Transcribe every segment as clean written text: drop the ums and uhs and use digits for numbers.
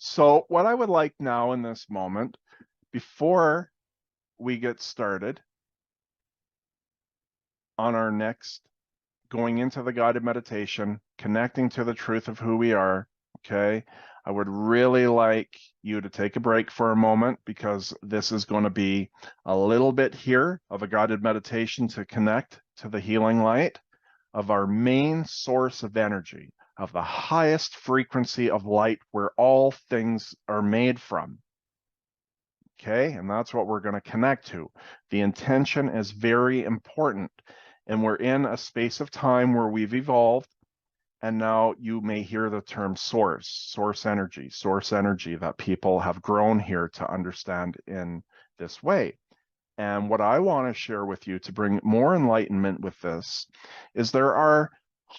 So what I would like now in this moment, before we get started on our next going into the guided meditation, connecting to the truth of who we are, okay? I would really like you to take a break for a moment because this is going to be a little bit here of a guided meditation to connect to the healing light of our main source of energy, of the highest frequency of light where all things are made from. Okay, and that's what we're going to connect to. The intention is very important, and we're in a space of time where we've evolved, and now you may hear the term source energy that people have grown here to understand in this way. And what I want to share with you to bring more enlightenment with this is there are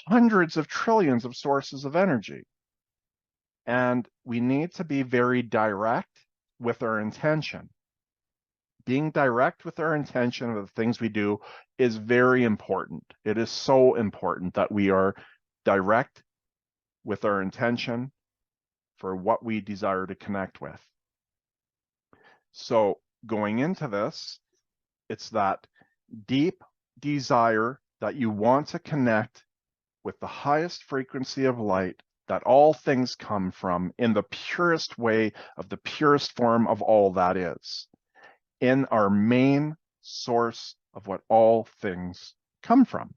hundreds of trillions of sources of energy, and we need to be very direct with our intention. Being direct with our intention of the things we do is very important. It is so important that we are direct with our intention for what we desire to connect with. So going into this, it's that deep desire that you want to connect with the highest frequency of light that all things come from in the purest way of the purest form of all that is, in our main source of what all things come from.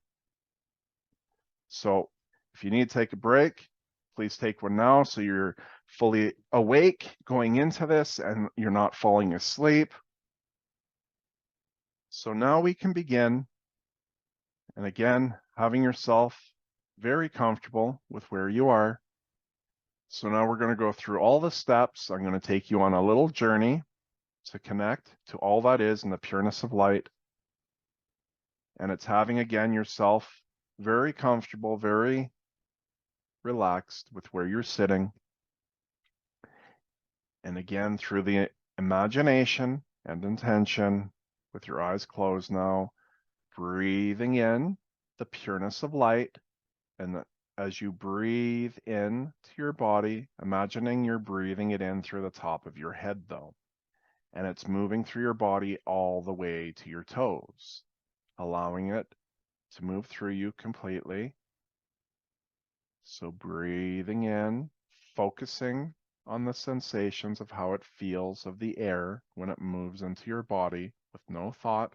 So if you need to take a break, please take one now so you're fully awake going into this and you're not falling asleep. So now we can begin. And again, having yourself very comfortable with where you are. So now we're going to go through all the steps. I'm going to take you on a little journey to connect to all that is in the pureness of light. And it's having, again, yourself very comfortable, very relaxed with where you're sitting. And again, through the imagination and intention, with your eyes closed now, breathing in the pureness of light. And as you breathe in to your body, imagining you're breathing it in through the top of your head, though. And it's moving through your body all the way to your toes, allowing it to move through you completely. So breathing in, focusing on the sensations of how it feels of the air when it moves into your body with no thought.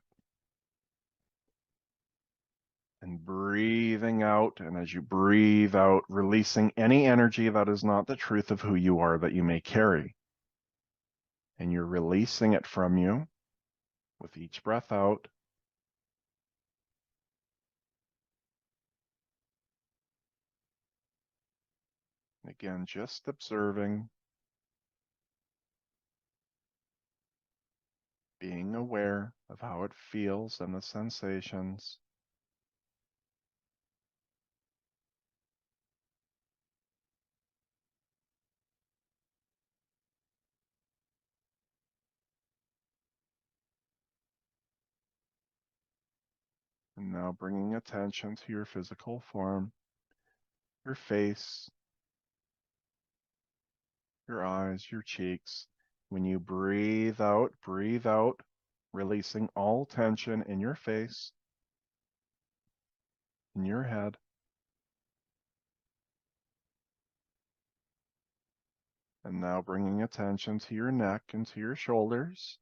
And breathing out, and as you breathe out, releasing any energy that is not the truth of who you are that you may carry. And you're releasing it from you with each breath out. Again, just observing, being aware of how it feels and the sensations. And now bringing attention to your physical form, your face, your eyes, your cheeks. When you breathe out, releasing all tension in your face, in your head. And now bringing attention to your neck and to your shoulders.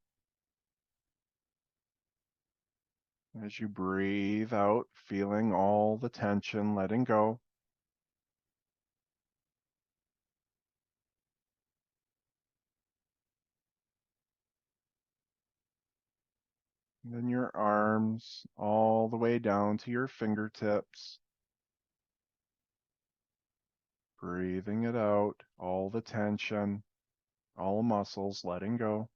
As you breathe out, feeling all the tension letting go. And then your arms all the way down to your fingertips. Breathing it out, all the tension, all muscles letting go.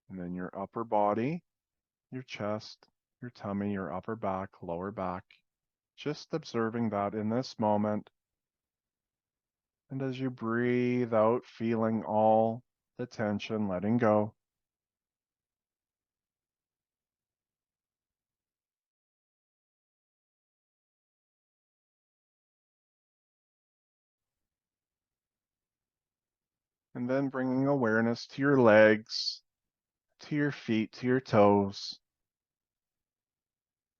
And then your upper body, your chest, your tummy, your upper back, lower back. Just observing that in this moment. And as you breathe out, feeling all the tension letting go. And then bringing awareness to your legs, to your feet, to your toes.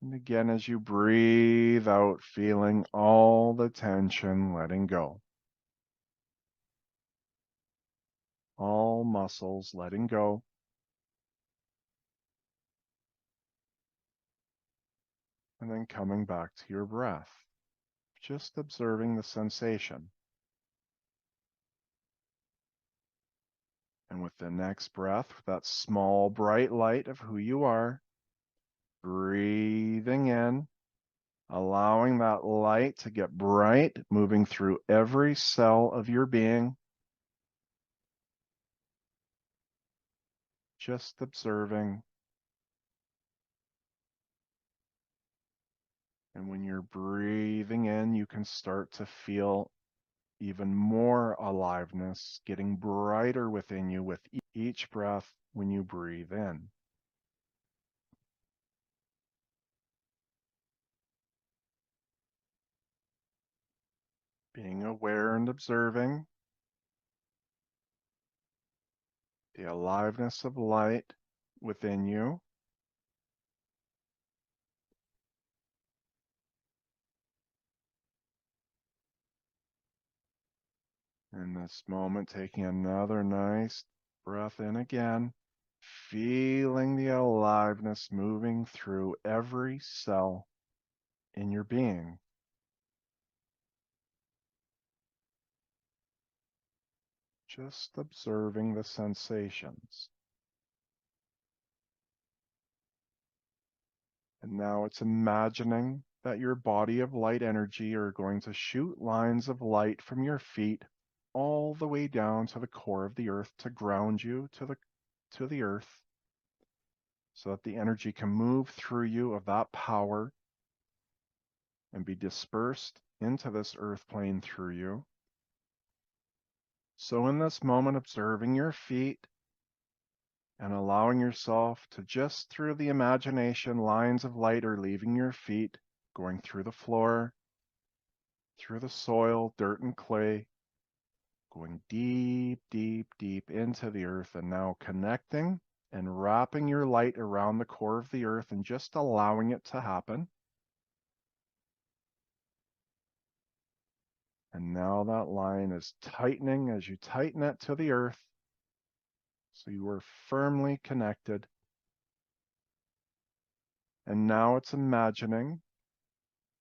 And again, as you breathe out, feeling all the tension letting go. All muscles letting go. And then coming back to your breath, just observing the sensation. And with the next breath, with that small bright light of who you are, breathing in, allowing that light to get bright, moving through every cell of your being, just observing. And when you're breathing in, you can start to feel even more aliveness getting brighter within you with each breath when you breathe in. Being aware and observing the aliveness of light within you. In this moment, taking another nice breath in again, feeling the aliveness moving through every cell in your being. Just observing the sensations. And now it's imagining that your body of light energy are going to shoot lines of light from your feet all the way down to the core of the earth to ground you to the earth so that the energy can move through you of that power and be dispersed into this earth plane through you. So in this moment, observing your feet and allowing yourself to just through the imagination, lines of light are leaving your feet, going through the floor, through the soil, dirt and clay, going deep, deep, deep into the earth, and now connecting and wrapping your light around the core of the earth and just allowing it to happen. And now that line is tightening as you tighten it to the earth. So you are firmly connected. And now it's imagining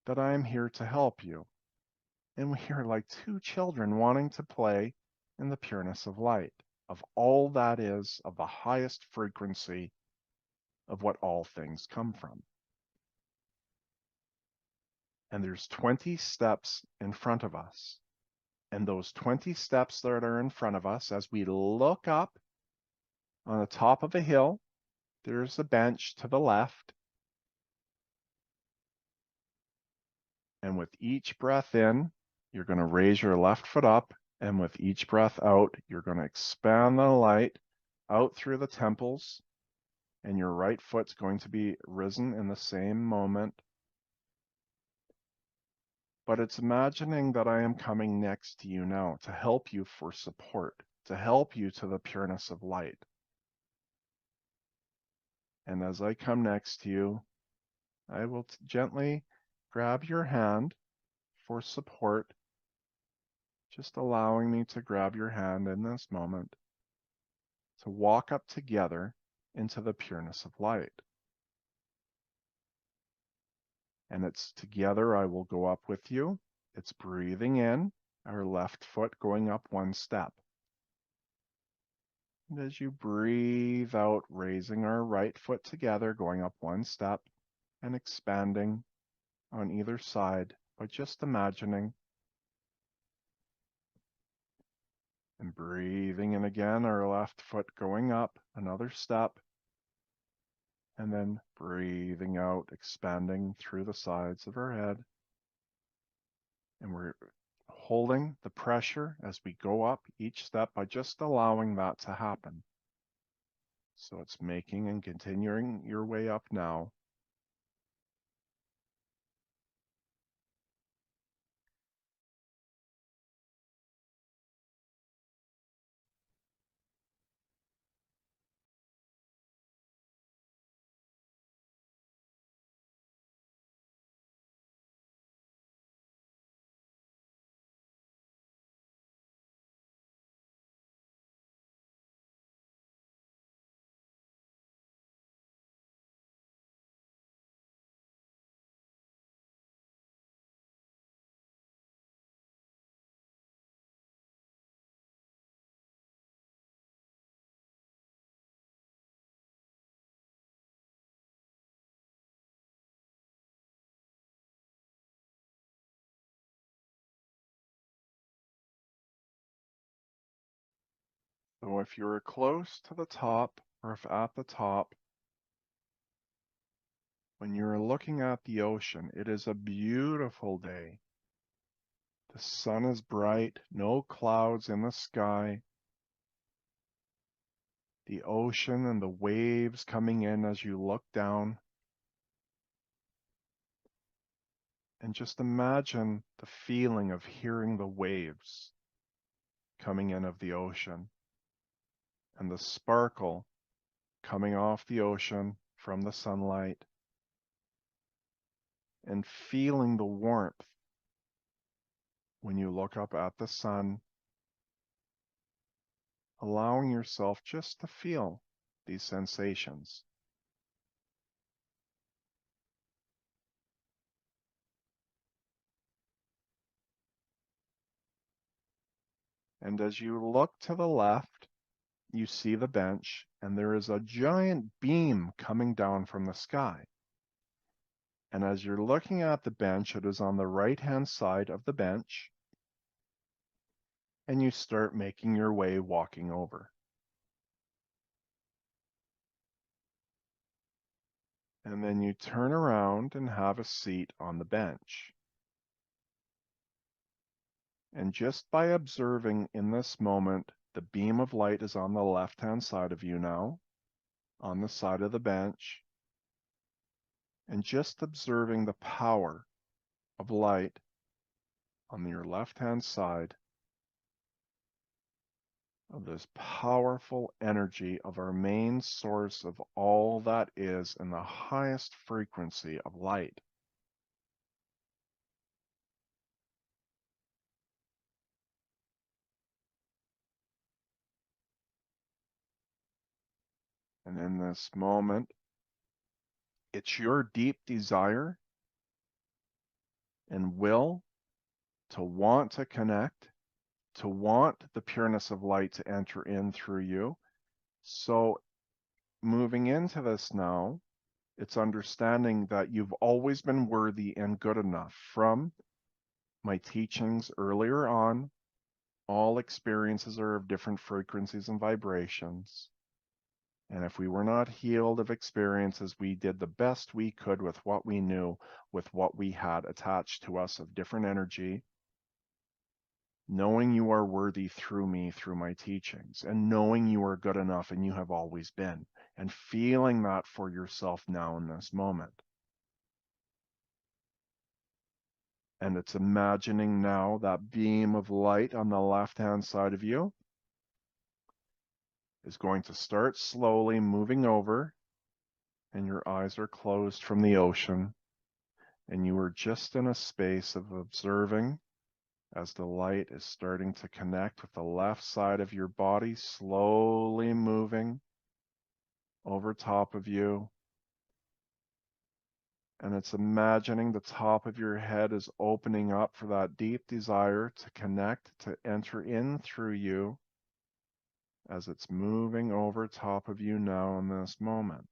that I am here to help you. And we are like two children wanting to play in the pureness of light, of all that is, of the highest frequency of what all things come from. And there's 20 steps in front of us. And those 20 steps that are in front of us, as we look up on the top of a hill, there's a bench to the left. And with each breath in, you're going to raise your left foot up. And with each breath out, you're going to expand the light out through the temples. And your right foot's going to be risen in the same moment. But it's imagining that I am coming next to you now to help you for support, to help you to the pureness of light. And as I come next to you, I will gently grab your hand for support, just allowing me to grab your hand in this moment, to walk up together into the pureness of light. And it's together I will go up with you. It's breathing in, our left foot going up one step. And as you breathe out, raising our right foot together, going up one step and expanding on either side by just imagining. And breathing in again, our left foot going up another step. And then breathing out, expanding through the sides of our head. And we're holding the pressure as we go up each step by just allowing that to happen. So it's making and continuing your way up now. So if you're close to the top, or if at the top, when you're looking at the ocean, it is a beautiful day. The sun is bright, no clouds in the sky. The ocean and the waves coming in as you look down. And just imagine the feeling of hearing the waves coming in of the ocean and the sparkle coming off the ocean from the sunlight, and feeling the warmth when you look up at the sun, allowing yourself just to feel these sensations. And as you look to the left, you see the bench, and there is a giant beam coming down from the sky. And as you're looking at the bench, it is on the right-hand side of the bench, and you start making your way walking over. And then you turn around and have a seat on the bench. And just by observing in this moment, the beam of light is on the left-hand side of you now, on the side of the bench, and just observing the power of light on your left-hand side of this powerful energy of our main source of all that is in the highest frequency of light. And in this moment, it's your deep desire and will to want to connect, to want the pureness of light to enter in through you. So moving into this now, it's understanding that you've always been worthy and good enough. From my teachings earlier on, all experiences are of different frequencies and vibrations. And if we were not healed of experiences, we did the best we could with what we knew, with what we had attached to us of different energy, knowing you are worthy through me, through my teachings, and knowing you are good enough and you have always been, and feeling that for yourself now in this moment. And it's imagining now that beam of light on the left-hand side of you is going to start slowly moving over, and your eyes are closed from the ocean, and you are just in a space of observing as the light is starting to connect with the left side of your body, slowly moving over top of you. And it's imagining the top of your head is opening up for that deep desire to connect, to enter in through you as it's moving over top of you now in this moment.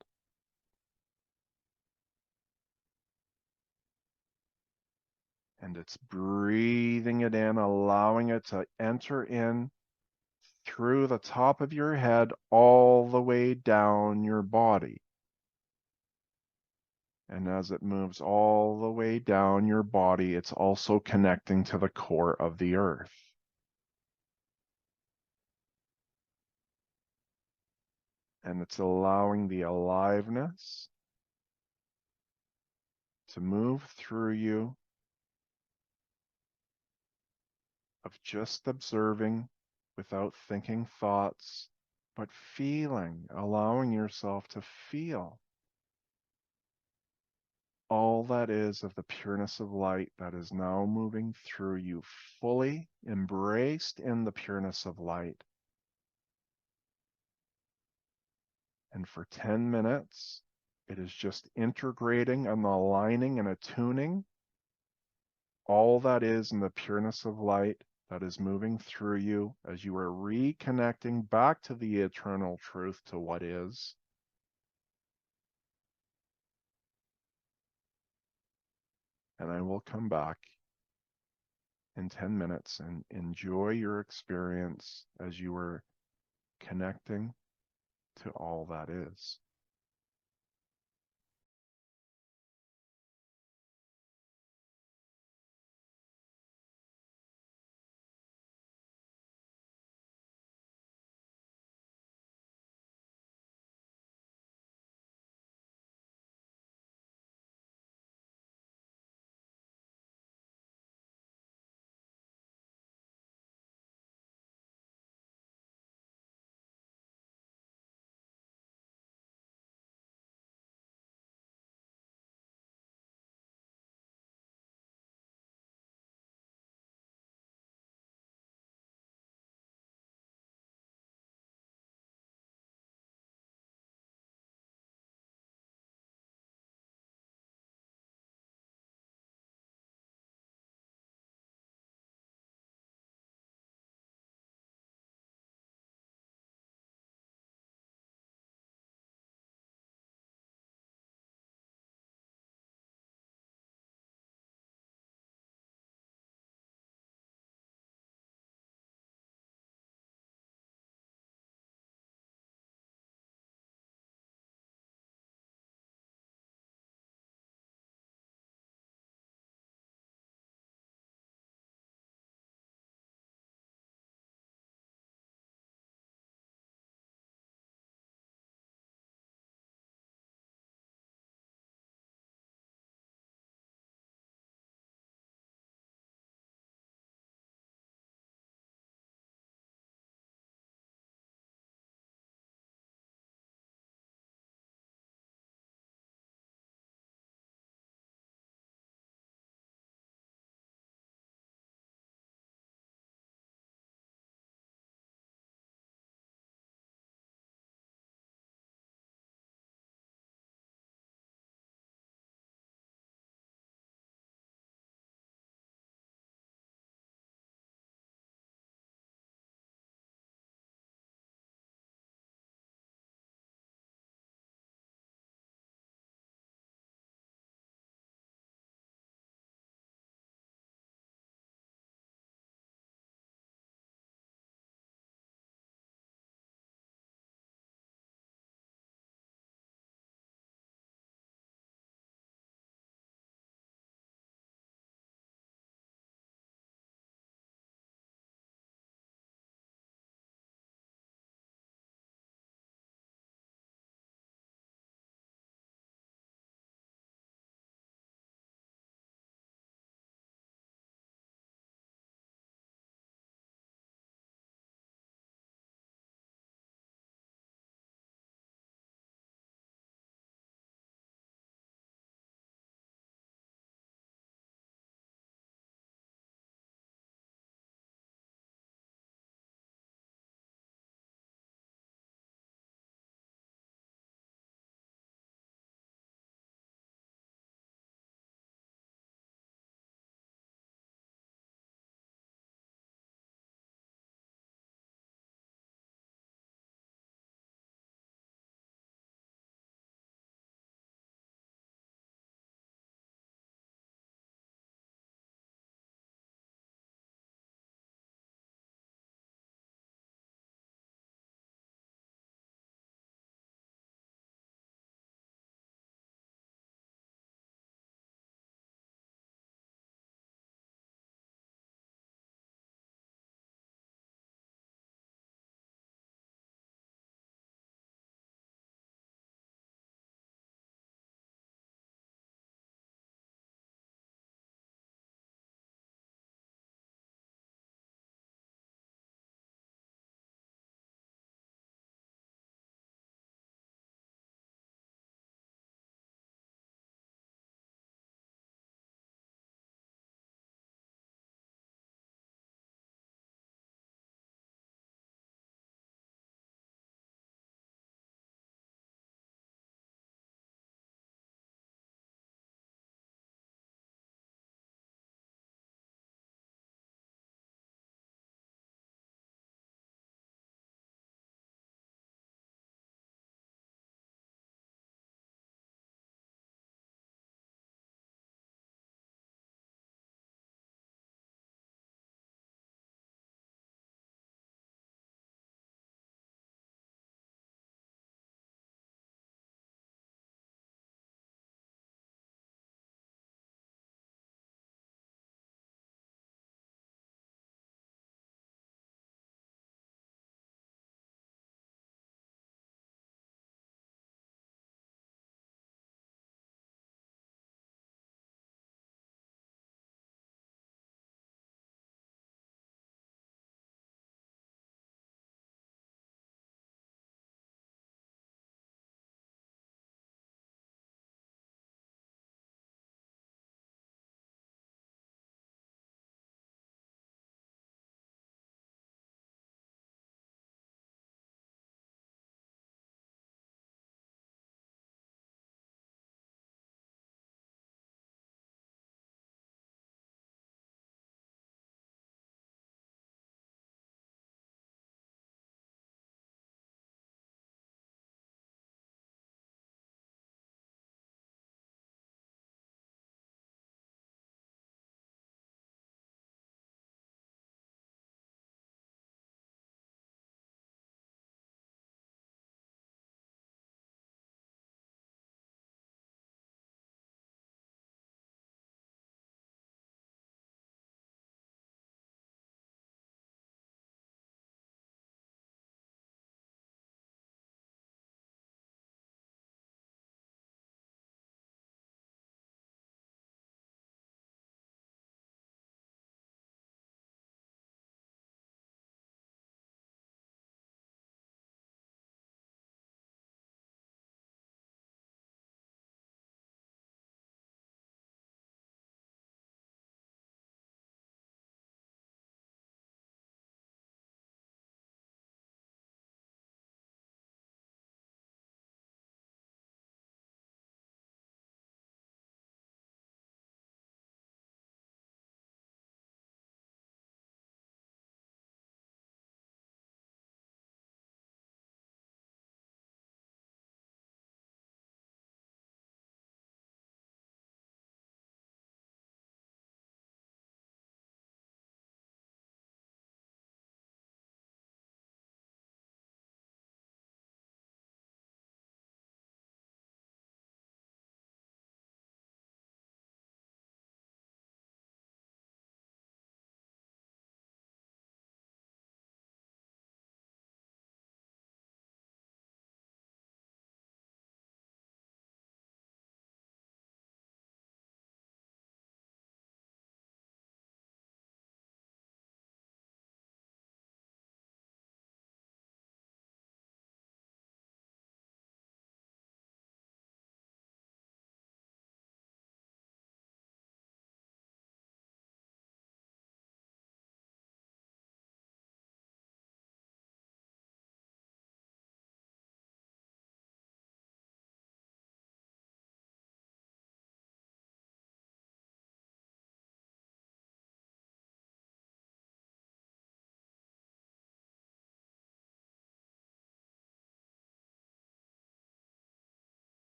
And it's breathing it in, allowing it to enter in through the top of your head all the way down your body. And as it moves all the way down your body, it's also connecting to the core of the earth. And it's allowing the aliveness to move through you, of just observing without thinking thoughts, but feeling, allowing yourself to feel all that is of the pureness of light that is now moving through you, fully embraced in the pureness of light. And for 10 minutes, it is just integrating and aligning and attuning all that is in the pureness of light that is moving through you as you are reconnecting back to the eternal truth, to what is. And I will come back in 10 minutes and enjoy your experience as you are connecting to all that is.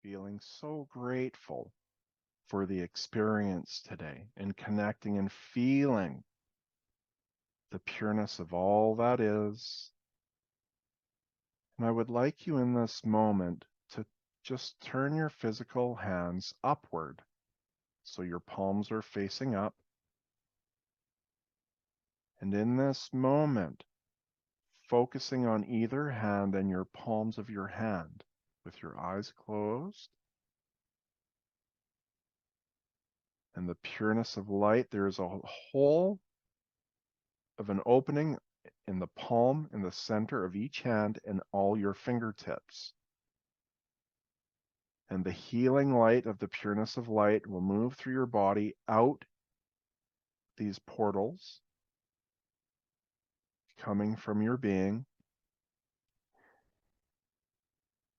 feeling so grateful for the experience today and connecting and feeling the pureness of all that is. And I would like you in this moment to just turn your physical hands upward. So your palms are facing up. And in this moment, focusing on either hand and your palms of your hand with your eyes closed. And the pureness of light, there's a hole of an opening in the palm in the center of each hand and all your fingertips. And the healing light of the pureness of light will move through your body out these portals coming from your being.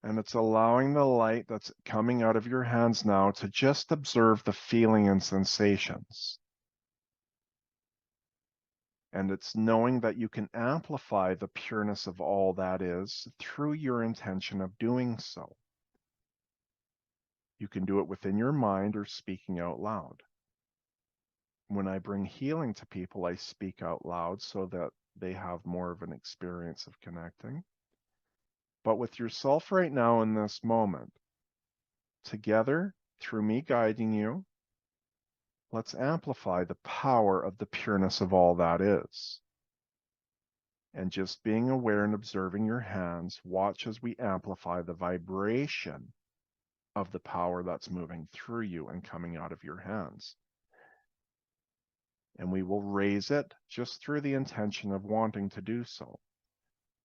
And it's allowing the light that's coming out of your hands now to just observe the feeling and sensations. And it's knowing that you can amplify the pureness of all that is through your intention of doing so. You can do it within your mind or speaking out loud. When I bring healing to people, I speak out loud so that they have more of an experience of connecting. But with yourself right now in this moment, together, through me guiding you, let's amplify the power of the pureness of all that is. And just being aware and observing your hands, watch as we amplify the vibration of the power that's moving through you and coming out of your hands. And we will raise it just through the intention of wanting to do so.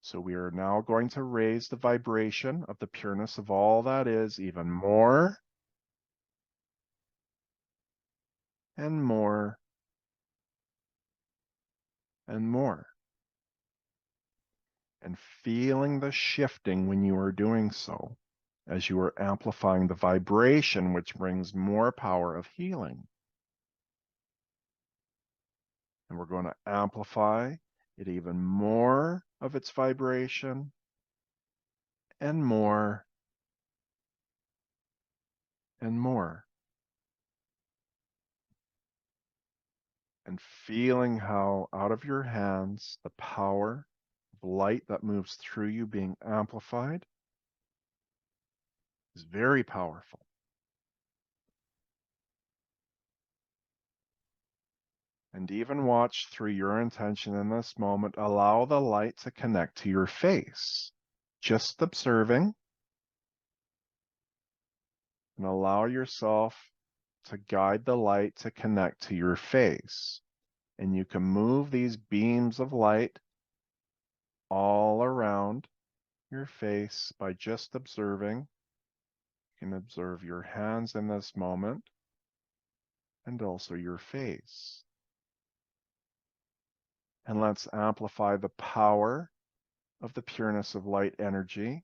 So we are now going to raise the vibration of the pureness of all that is even more and more and more. And feeling the shifting when you are doing so, as you are amplifying the vibration, which brings more power of healing. And we're going to amplify it even more of its vibration and more and more. And feeling how out of your hands, the power of light that moves through you being amplified is very powerful. And even watch through your intention in this moment, allow the light to connect to your face. Just observing, and allow yourself to guide the light to connect to your face. And you can move these beams of light all around your face by just observing. You can observe your hands in this moment and also your face. And let's amplify the power of the pureness of light energy,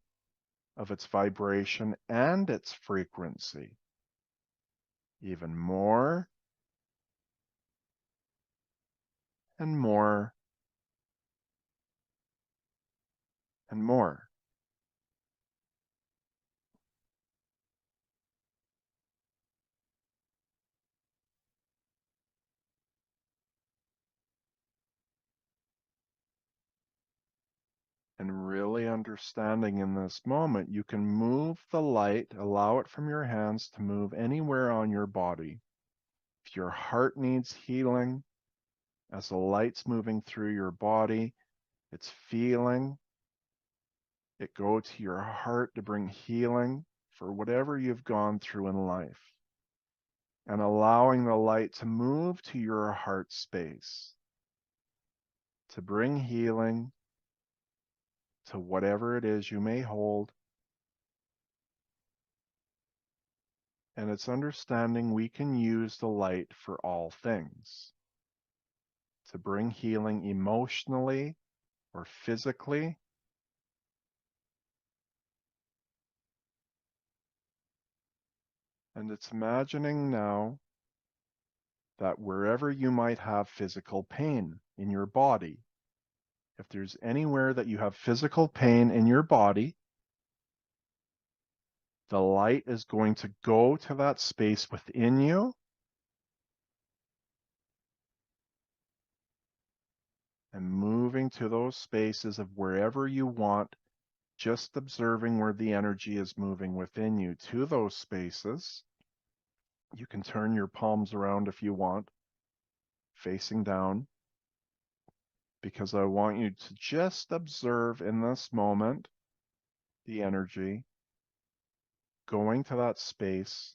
of its vibration and its frequency. Even more and more and more. And really understanding in this moment, you can move the light, allow it from your hands to move anywhere on your body. If your heart needs healing, as the light's moving through your body, it's feeling it go to your heart to bring healing for whatever you've gone through in life. And allowing the light to move to your heart space to bring healing to whatever it is you may hold. And it's understanding we can use the light for all things, to bring healing emotionally or physically. And it's imagining now that wherever you might have physical pain in your body, if there's anywhere that you have physical pain in your body, The light is going to go to that space within you and moving to those spaces of wherever you want, just observing where the energy is moving within you to those spaces. You can turn your palms around if you want, facing down, because I want you to just observe in this moment the energy going to that space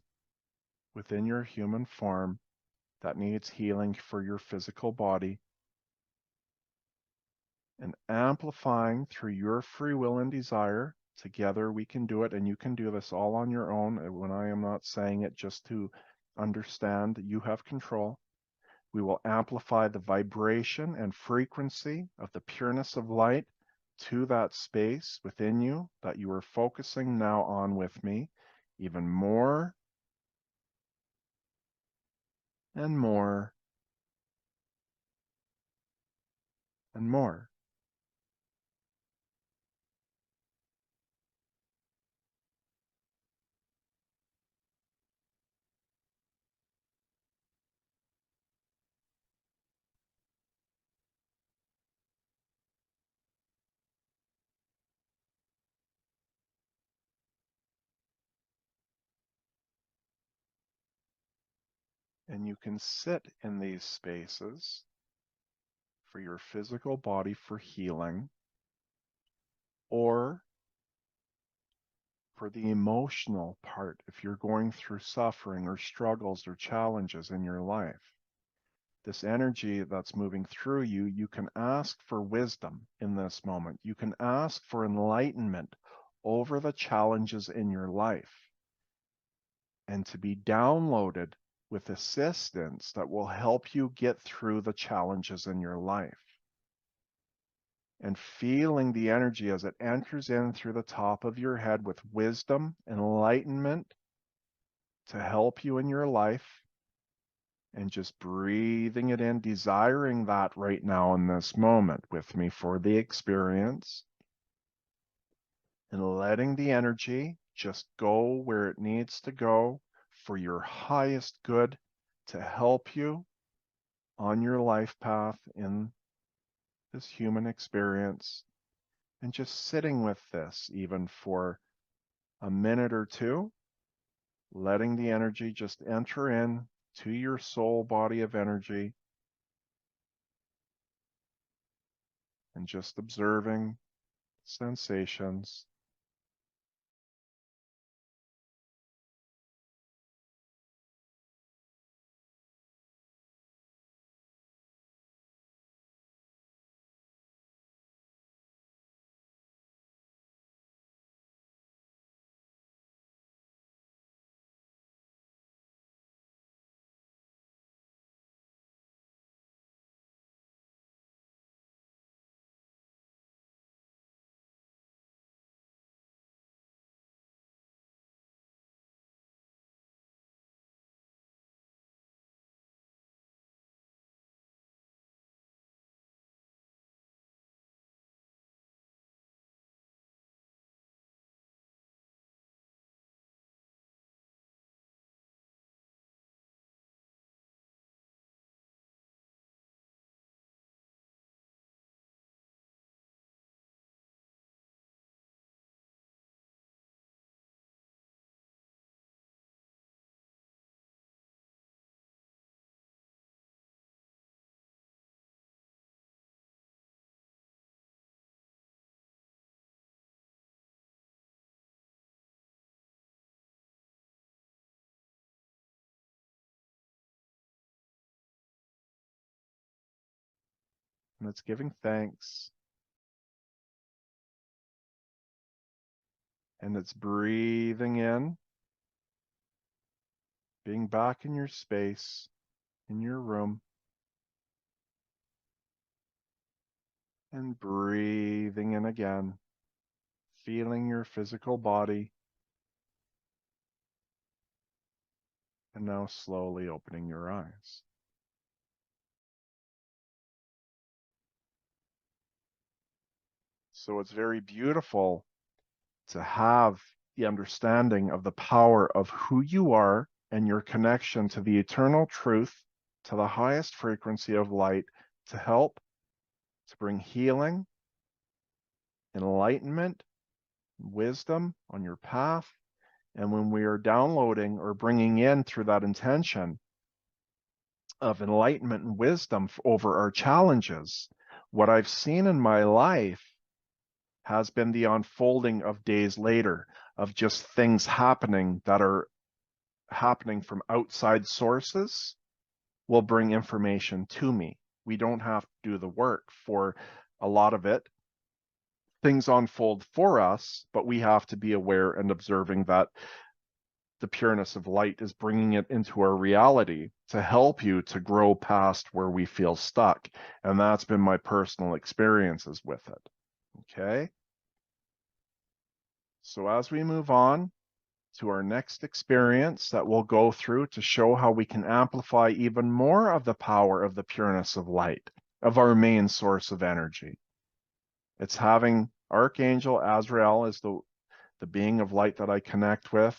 within your human form that needs healing for your physical body and amplifying through your free will and desire. Together we can do it, and you can do this all on your own. When I am not saying it, just to understand that you have control. We will amplify the vibration and frequency of the pureness of light to that space within you that you are focusing now on with me, even more and more and more. And you can sit in these spaces for your physical body for healing, or for the emotional part if you're going through suffering or struggles or challenges in your life. This energy that's moving through you, you can ask for wisdom in this moment. You can ask for enlightenment over the challenges in your life and to be downloaded with assistance that will help you get through the challenges in your life. And feeling the energy as it enters in through the top of your head with wisdom, enlightenment to help you in your life, and just breathing it in, desiring that right now in this moment with me for the experience, and letting the energy just go where it needs to go for your highest good to help you on your life path in this human experience. And just sitting with this even for a minute or two, letting the energy just enter in to your soul body of energy and just observing sensations. And it's giving thanks, and it's breathing in, being back in your space, in your room, and breathing in again, feeling your physical body, and now slowly opening your eyes. So it's very beautiful to have the understanding of the power of who you are and your connection to the eternal truth, to the highest frequency of light, to help to bring healing, enlightenment, wisdom on your path. And when we are downloading or bringing in through that intention of enlightenment and wisdom over our challenges, what I've seen in my life has been the unfolding of days later, of just things happening that are happening from outside sources will bring information to me. We don't have to do the work for a lot of it. Things unfold for us, but we have to be aware and observing that the pureness of light is bringing it into our reality to help you to grow past where we feel stuck. And that's been my personal experiences with it. Okay. So as we move on to our next experience that we'll go through to show how we can amplify even more of the power of the pureness of light, of our main source of energy. It's having Archangel Azrael as the being of light that I connect with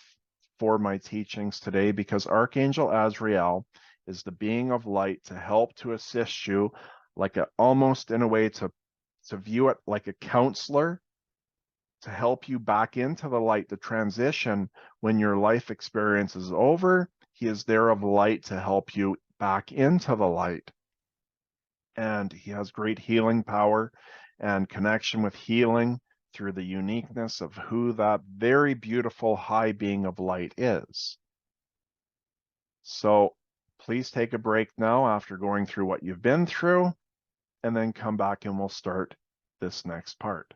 for my teachings today, because Archangel Azrael is the being of light to help to assist you, like almost in a way to view it like a counselor, to help you back into the light, the transition when your life experience is over. He is there of light to help you back into the light. And he has great healing power and connection with healing through the uniqueness of who that very beautiful high being of light is. So please take a break now after going through what you've been through, and then come back and we'll start this next part.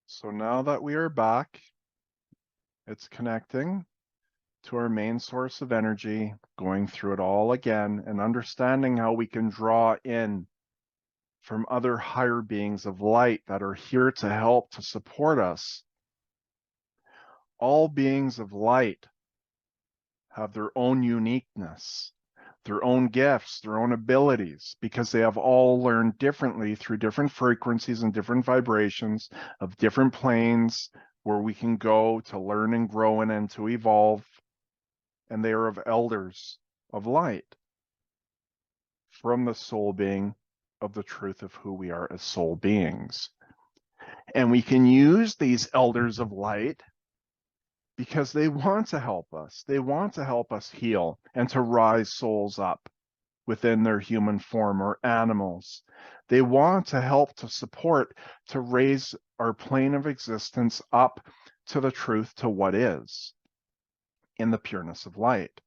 So now that we are back, it's connecting to our main source of energy, going through it all again and understanding how we can draw in from other higher beings of light that are here to help, to support us. All beings of light have their own uniqueness, their own gifts, their own abilities, because they have all learned differently through different frequencies and different vibrations of different planes where we can go to learn and grow in and to evolve. And they are of elders of light from the soul being of the truth of who we are as soul beings. And we can use these elders of light because they want to help us. They want to help us heal and to rise souls up within their human form or animals. They want to help to support, to raise our plane of existence up to the truth, to what is in the pureness of light.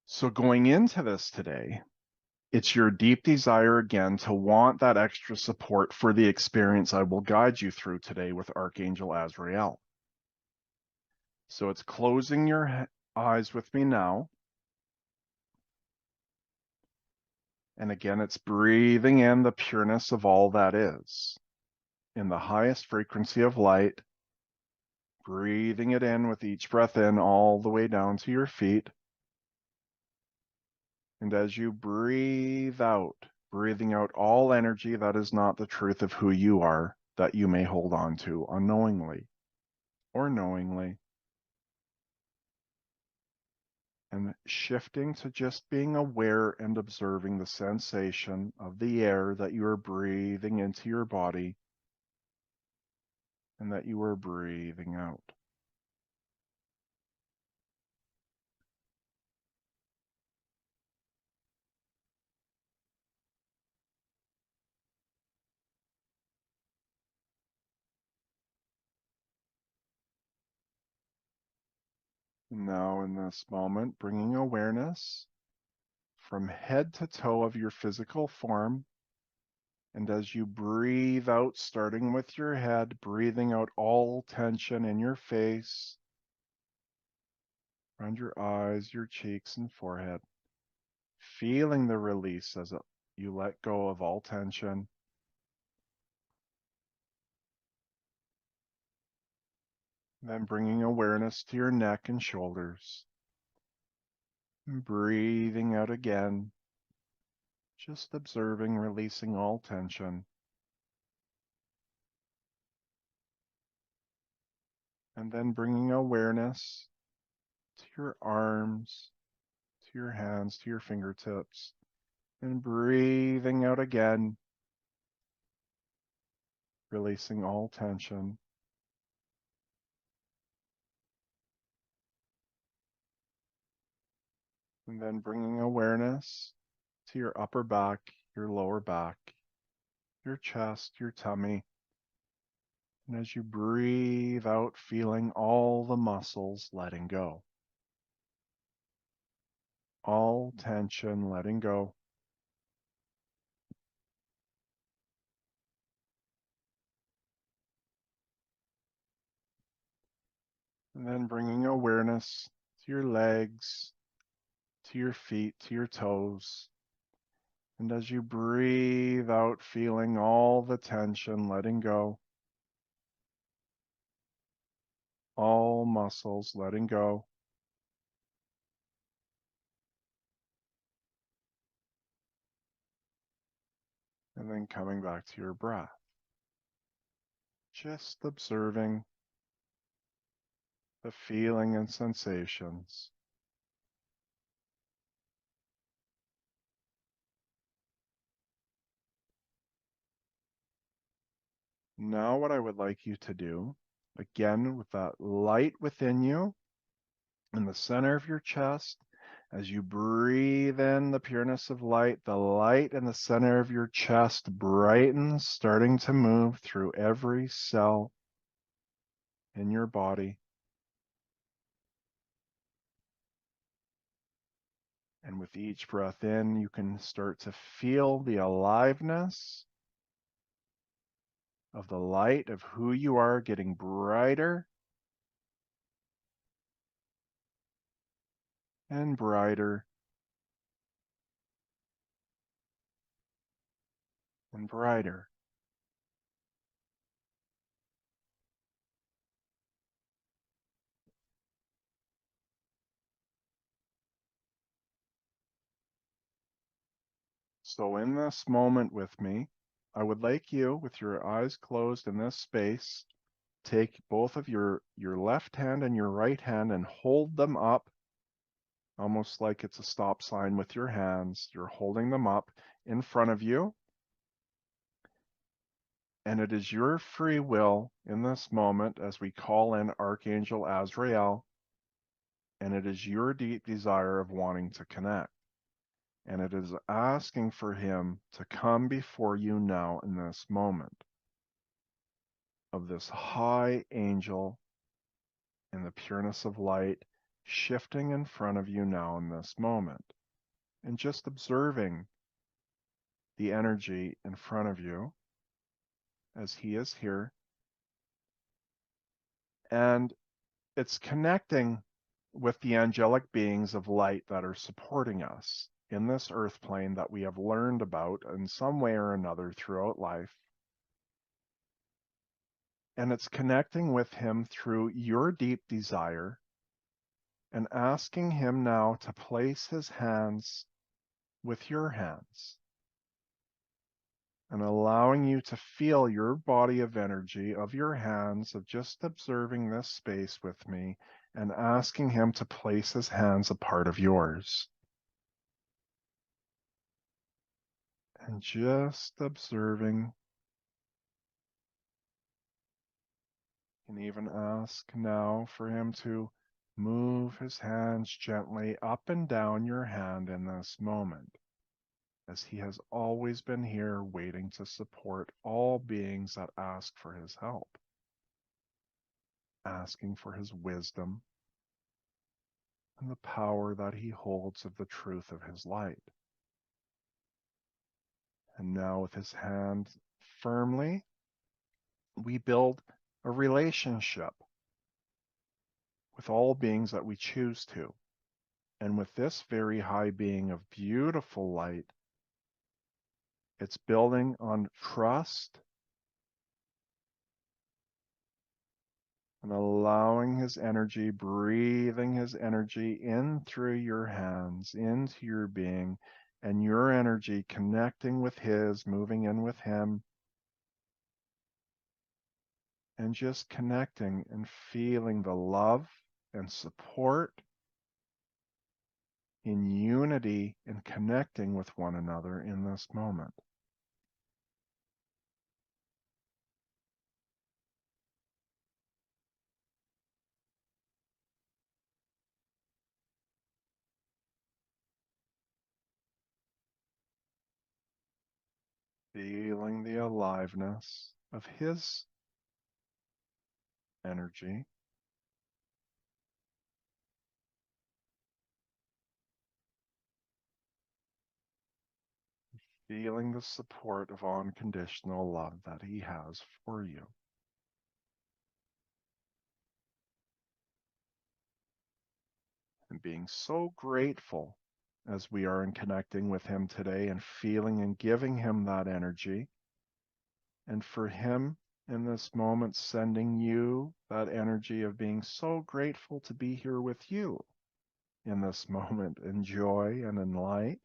So going into this today, it's your deep desire again to want that extra support for the experience I will guide you through today with Archangel Azrael. So it's closing your eyes with me now. And again, it's breathing in the pureness of all that is in the highest frequency of light, breathing it in with each breath in all the way down to your feet. And as you breathe out, breathing out all energy that is not the truth of who you are, that you may hold on to unknowingly or knowingly. And shifting to just being aware and observing the sensation of the air that you are breathing into your body and that you are breathing out. Now in this moment, bringing awareness from head to toe of your physical form. And as you breathe out, starting with your head, breathing out all tension in your face, around your eyes, your cheeks, and forehead, feeling the release as you let go of all tension. Then bringing awareness to your neck and shoulders. And breathing out again, just observing, releasing all tension. And then bringing awareness to your arms, to your hands, to your fingertips, and breathing out again, releasing all tension. And then bringing awareness to your upper back, your lower back, your chest, your tummy. And as you breathe out, feeling all the muscles letting go. All tension letting go. And then bringing awareness to your legs, to your feet, to your toes. And as you breathe out, feeling all the tension letting go. All muscles letting go. And then coming back to your breath. Just observing the feeling and sensations. Now what I would like you to do, again with that light within you, in the center of your chest, as you breathe in the pureness of light, the light in the center of your chest brightens, starting to move through every cell in your body. And with each breath in, you can start to feel the aliveness of the light of who you are getting brighter and brighter and brighter. So in this moment with me, I would like you, with your eyes closed in this space, take both of your left hand and your right hand and hold them up, almost like it's a stop sign with your hands. You're holding them up in front of you. And it is your free will in this moment as we call in Archangel Azrael, and it is your deep desire of wanting to connect. And it is asking for him to come before you now in this moment of this high angel in the pureness of light shifting in front of you now in this moment. And just observing the energy in front of you as he is here. And it's connecting with the angelic beings of light that are supporting us in this earth plane that we have learned about in some way or another throughout life. And it's connecting with him through your deep desire and asking him now to place his hands with your hands and allowing you to feel your body of energy of your hands, of just observing this space with me and asking him to place his hands a part of yours. And just observing. You can even ask now for him to move his hands gently up and down your hand in this moment, as he has always been here waiting to support all beings that ask for his help, asking for his wisdom and the power that he holds of the truth of his light. And now with his hand firmly, we build a relationship with all beings that we choose to. And with this very high being of beautiful light, it's building on trust and allowing his energy, breathing his energy in through your hands, into your being, and your energy connecting with his, moving in with him. and just connecting and feeling the love and support in unity and connecting with one another in this moment. Feeling the aliveness of his energy, feeling the support of unconditional love that he has for you. And being so grateful as we are in connecting with him today and feeling and giving him that energy. And for him in this moment, sending you that energy of being so grateful to be here with you in this moment in joy and in light.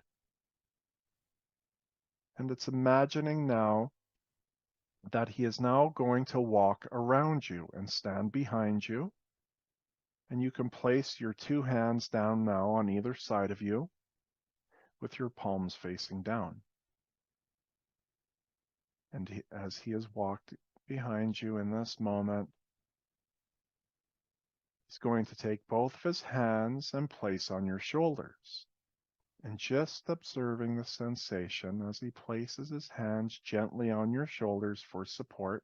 And it's imagining now that he is now going to walk around you and stand behind you. And you can place your two hands down now on either side of you with your palms facing down. And as he has walked behind you in this moment, he's going to take both of his hands and place on your shoulders. And just observing the sensation as he places his hands gently on your shoulders for support.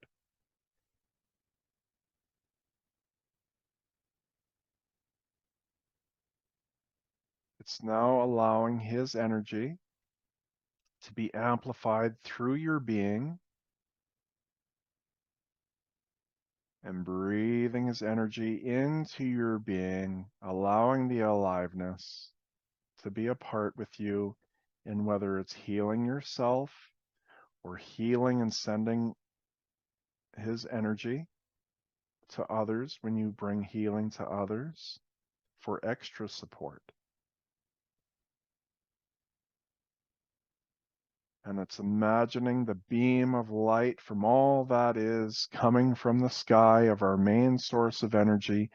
It's now allowing his energy to be amplified through your being and breathing his energy into your being, allowing the aliveness to be a part with you in whether it's healing yourself or healing and sending his energy to others when you bring healing to others for extra support. And it's imagining the beam of light from all that is coming from the sky of our main source of energy,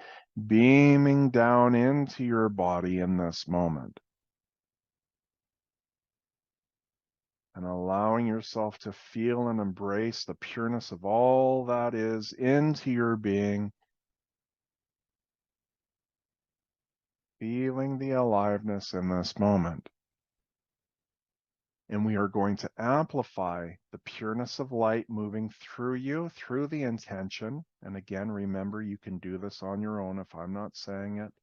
beaming down into your body in this moment. And allowing yourself to feel and embrace the pureness of all that is into your being, feeling the aliveness in this moment. And we are going to amplify the pureness of light moving through you, through the intention. And again, remember, you can do this on your own if I'm not saying it.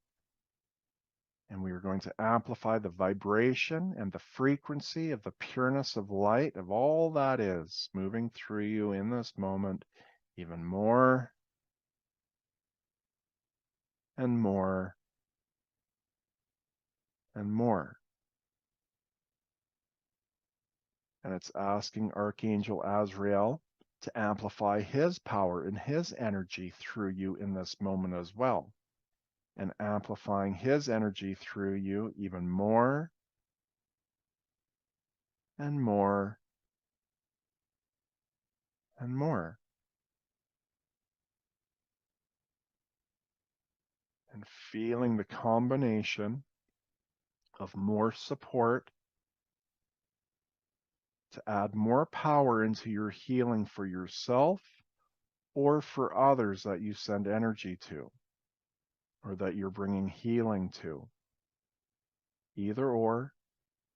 And we are going to amplify the vibration and the frequency of the pureness of light of all that is moving through you in this moment, even more and more and more. And it's asking Archangel Azrael to amplify his power and his energy through you in this moment as well. And amplifying his energy through you even more and more and more. And feeling the combination of more support to add more power into your healing for yourself or for others that you send energy to or that you're bringing healing to. Either or,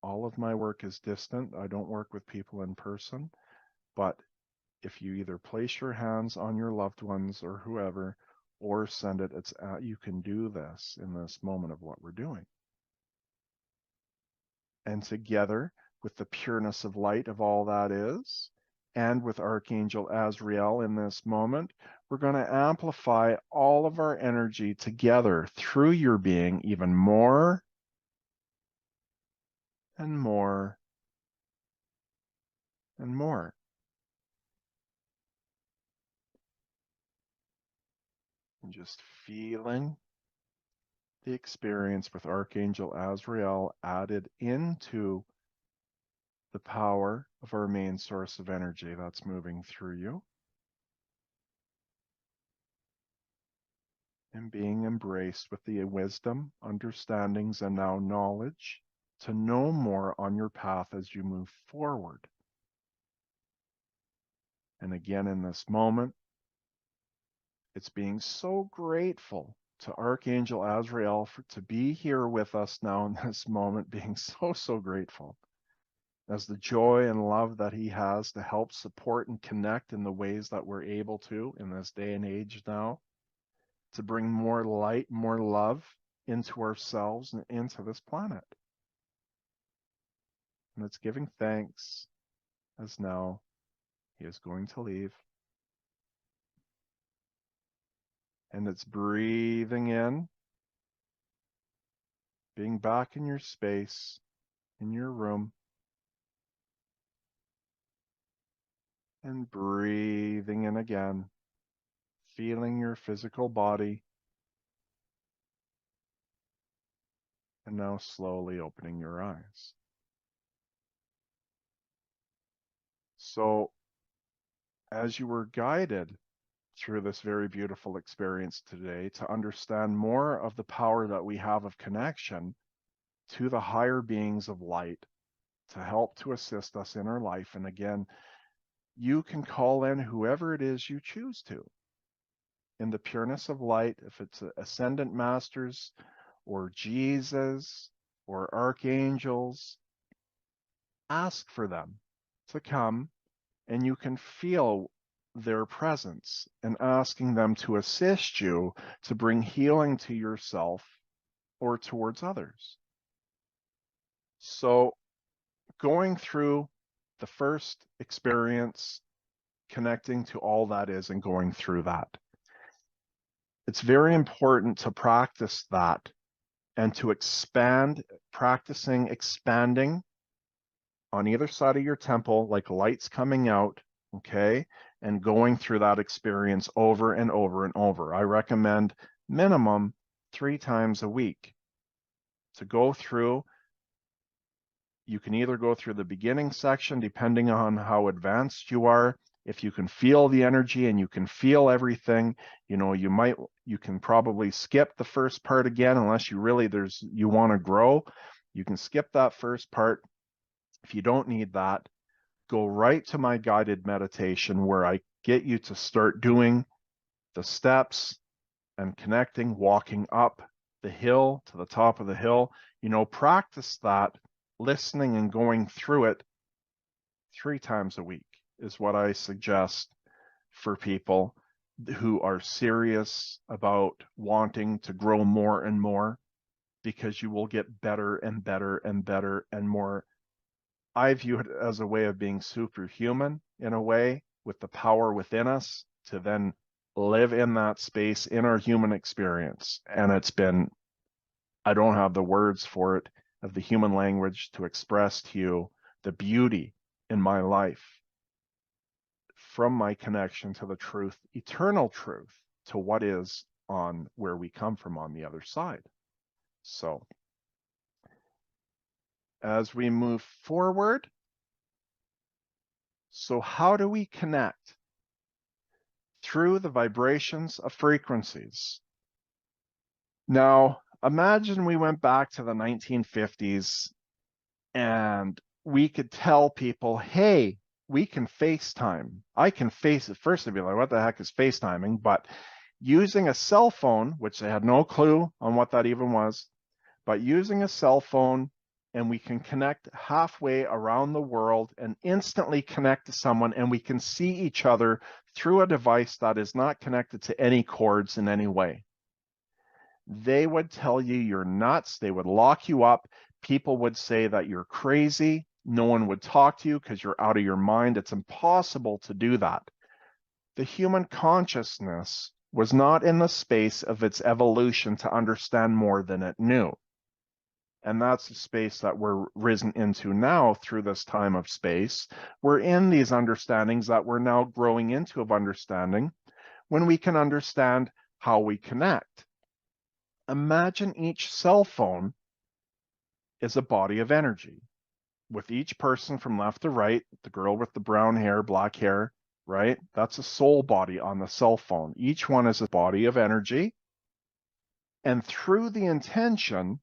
all of my work is distant. I don't work with people in person, but if you either place your hands on your loved ones or whoever or send it, you can do this in this moment of what we're doing. And together with the pureness of light of all that is, and with Archangel Azrael in this moment, we're going to amplify all of our energy together through your being even more and more and more. And just feeling the experience with Archangel Azrael added into the power of our main source of energy that's moving through you. and being embraced with the wisdom, understandings, and now knowledge to know more on your path as you move forward. And again, in this moment, it's being so grateful to Archangel Azrael to be here with us now in this moment, being so grateful as the joy and love that he has to help support and connect in the ways that we're able to in this day and age now, to bring more light, more love into ourselves and into this planet. And it's giving thanks as now he is going to leave. And it's breathing in, being back in your space, in your room, and breathing in again, feeling your physical body, and now slowly opening your eyes. So, as you were guided through this very beautiful experience today to understand more of the power that we have of connection to the higher beings of light to help to assist us in our life. And again, you can call in whoever it is you choose to. In the pureness of light, if it's ascendant masters or Jesus or archangels, ask for them to come, and you can feel their presence and asking them to assist you to bring healing to yourself or towards others. So going through the first experience, connecting to all that is and going through that, it's very important to practice that and to expand, practicing expanding on either side of your temple, like lights coming out, okay, and going through that experience over and over and over. I recommend minimum 3 times a week to go through. You can either go through the beginning section, depending on how advanced you are. If you can feel the energy and you can feel everything, you know, you can probably skip the first part again, unless you really, you want to grow. You can skip that first part. If you don't need that, go right to my guided meditation where I get you to start doing the steps and connecting, walking up the hill to the top of the hill. You know, practice that, listening and going through it 3 times a week is what I suggest for people who are serious about wanting to grow more and more, because you will get better and better and better and more. I view it as a way of being superhuman in a way, with the power within us to then live in that space in our human experience. And it's been, I don't have the words for it, of the human language to express to you the beauty in my life from my connection to the truth, eternal truth, to what is on where we come from on the other side. So as we move forward, so how do we connect? Through the vibrations of frequencies. Now, imagine we went back to the 1950s and we could tell people, hey, we can FaceTime. I can face it. First, they'd be like, what the heck is FaceTiming? But using a cell phone, which they had no clue on what that even was, but using a cell phone, and we can connect halfway around the world and instantly connect to someone, and we can see each other through a device that is not connected to any cords in any way. They would tell you you're nuts. They would lock you up. People would say that you're crazy. No one would talk to you because you're out of your mind. It's impossible to do that. The human consciousness was not in the space of its evolution to understand more than it knew. And that's the space that we're risen into now through this time of space. We're in these understandings that we're now growing into of understanding, when we can understand how we connect. Imagine each cell phone is a body of energy, with each person from left to right, the girl with the brown hair, black hair, right? That's a soul body on the cell phone. Each one is a body of energy. And through the intention,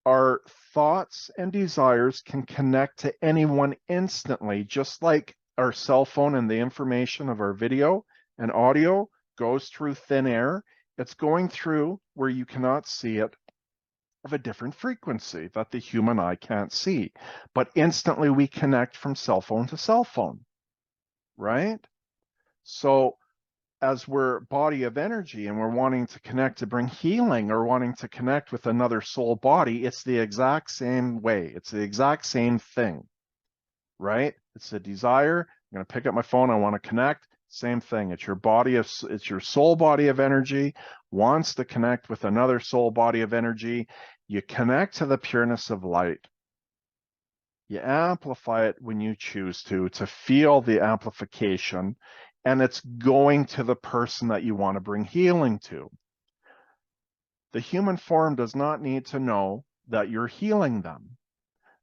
our thoughts and desires can connect to anyone instantly, just like our cell phone and the information of our video and audio goes through thin air. It's going through where you cannot see it, of a different frequency that the human eye can't see. But instantly we connect from cell phone to cell phone, right? So as we're body of energy and we're wanting to connect to bring healing or wanting to connect with another soul body, it's the exact same way. It's the exact same thing, right? It's a desire. I'm going to pick up my phone. I want to connect. Same thing. It's your body of, it's your soul body of energy wants to connect with another soul body of energy. You connect to the pureness of light. You amplify it when you choose to feel the amplification, and it's going to the person that you want to bring healing to. The human form does not need to know that you're healing them.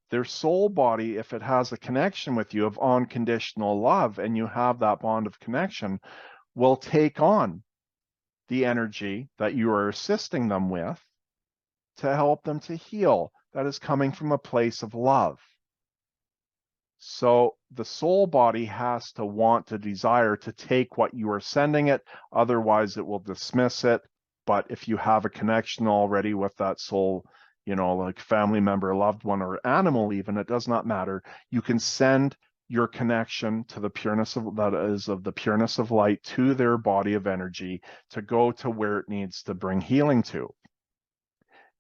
Their soul body, if it has a connection with you of unconditional love and you have that bond of connection, will take on the energy that you are assisting them with to help them to heal. That is coming from a place of love. So the soul body has to want to desire to take what you are sending it, otherwise it will dismiss it. But if you have a connection already with that soul, like family member, loved one, or animal even, it does not matter. You can send your connection to the pureness of, that is of the pureness of light, to their body of energy to go to where it needs to bring healing to.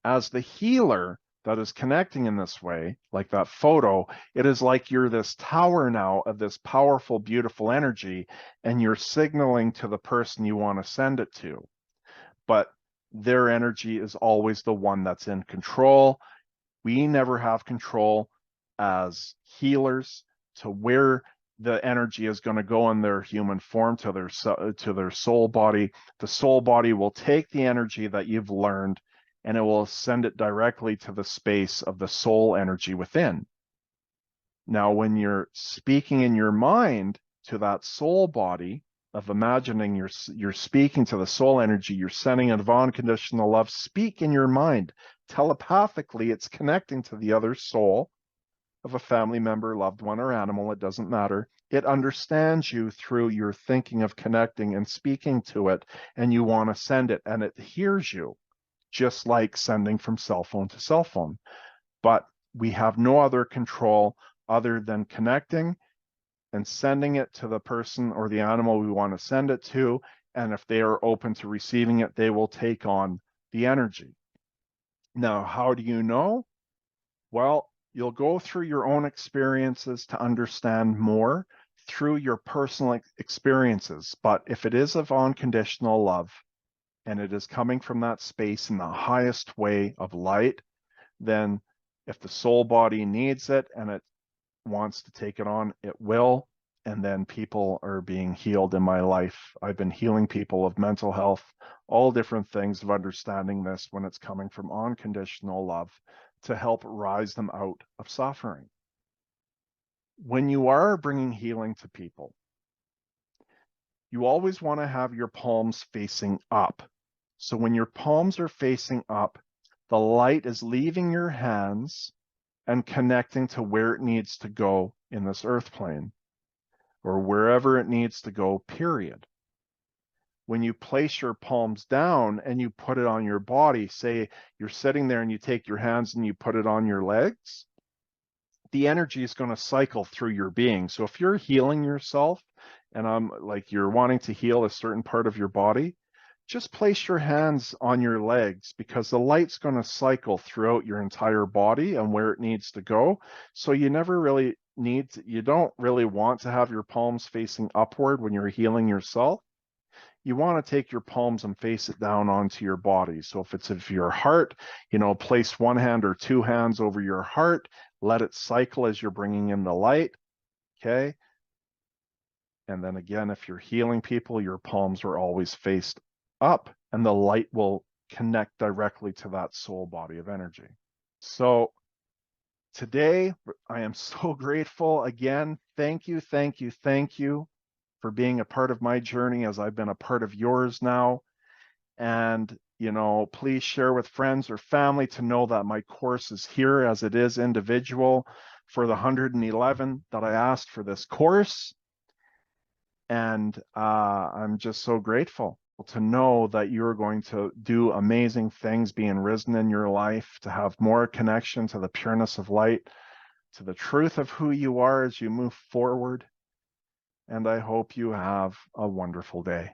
As the healer that is connecting in this way, like that photo, it is like you're this tower now of this powerful, beautiful energy, and you're signaling to the person you want to send it to. But their energy is always the one that's in control. We never have control as healers to where the energy is going to go in their human form to their soul body. The soul body will take the energy that you've learned and it will send it directly to the space of the soul energy within. Now, when you're speaking in your mind to that soul body, of imagining you're speaking to the soul energy, you're sending it of unconditional love, speak in your mind. Telepathically, it's connecting to the other soul of a family member, loved one, or animal, it doesn't matter. It understands you through your thinking of connecting and speaking to it, and you want to send it, and it hears you, just like sending from cell phone to cell phone. But we have no other control other than connecting and sending it to the person or the animal we want to send it to. And if they are open to receiving it, they will take on the energy. Now, how do you know? Well, you'll go through your own experiences to understand more through your personal experiences. But if it is of unconditional love and it is coming from that space in the highest way of light, then if the soul body needs it and it wants to take it on, it will. And then people are being healed in my life. I've been healing people of mental health, all different things of understanding this when it's coming from unconditional love to help rise them out of suffering. When you are bringing healing to people, you always want to have your palms facing up. So when your palms are facing up, the light is leaving your hands and connecting to where it needs to go in this earth plane, or wherever it needs to go, period. When you place your palms down and you put it on your body, say you're sitting there and you take your hands and you put it on your legs, the energy is going to cycle through your being. So if you're healing yourself and like you're wanting to heal a certain part of your body, just place your hands on your legs, because the light's going to cycle throughout your entire body and where it needs to go. So you never really you don't really want to have your palms facing upward when you're healing yourself. You want to take your palms and face it down onto your body. So if it's of your heart, place one hand or two hands over your heart, let it cycle as you're bringing in the light. Okay. And then again, if you're healing people, your palms are always faced up and the light will connect directly to that soul body of energy. So today, I am so grateful. Again, thank you, thank you, thank you for being a part of my journey as I've been a part of yours now. And you know, please share with friends or family to know that my course is here as it is individual for the 111 that I asked for this course. And I'm just so grateful to know that you're going to do amazing things being risen in your life, to have more connection to the pureness of light, to the truth of who you are as you move forward. And I hope you have a wonderful day.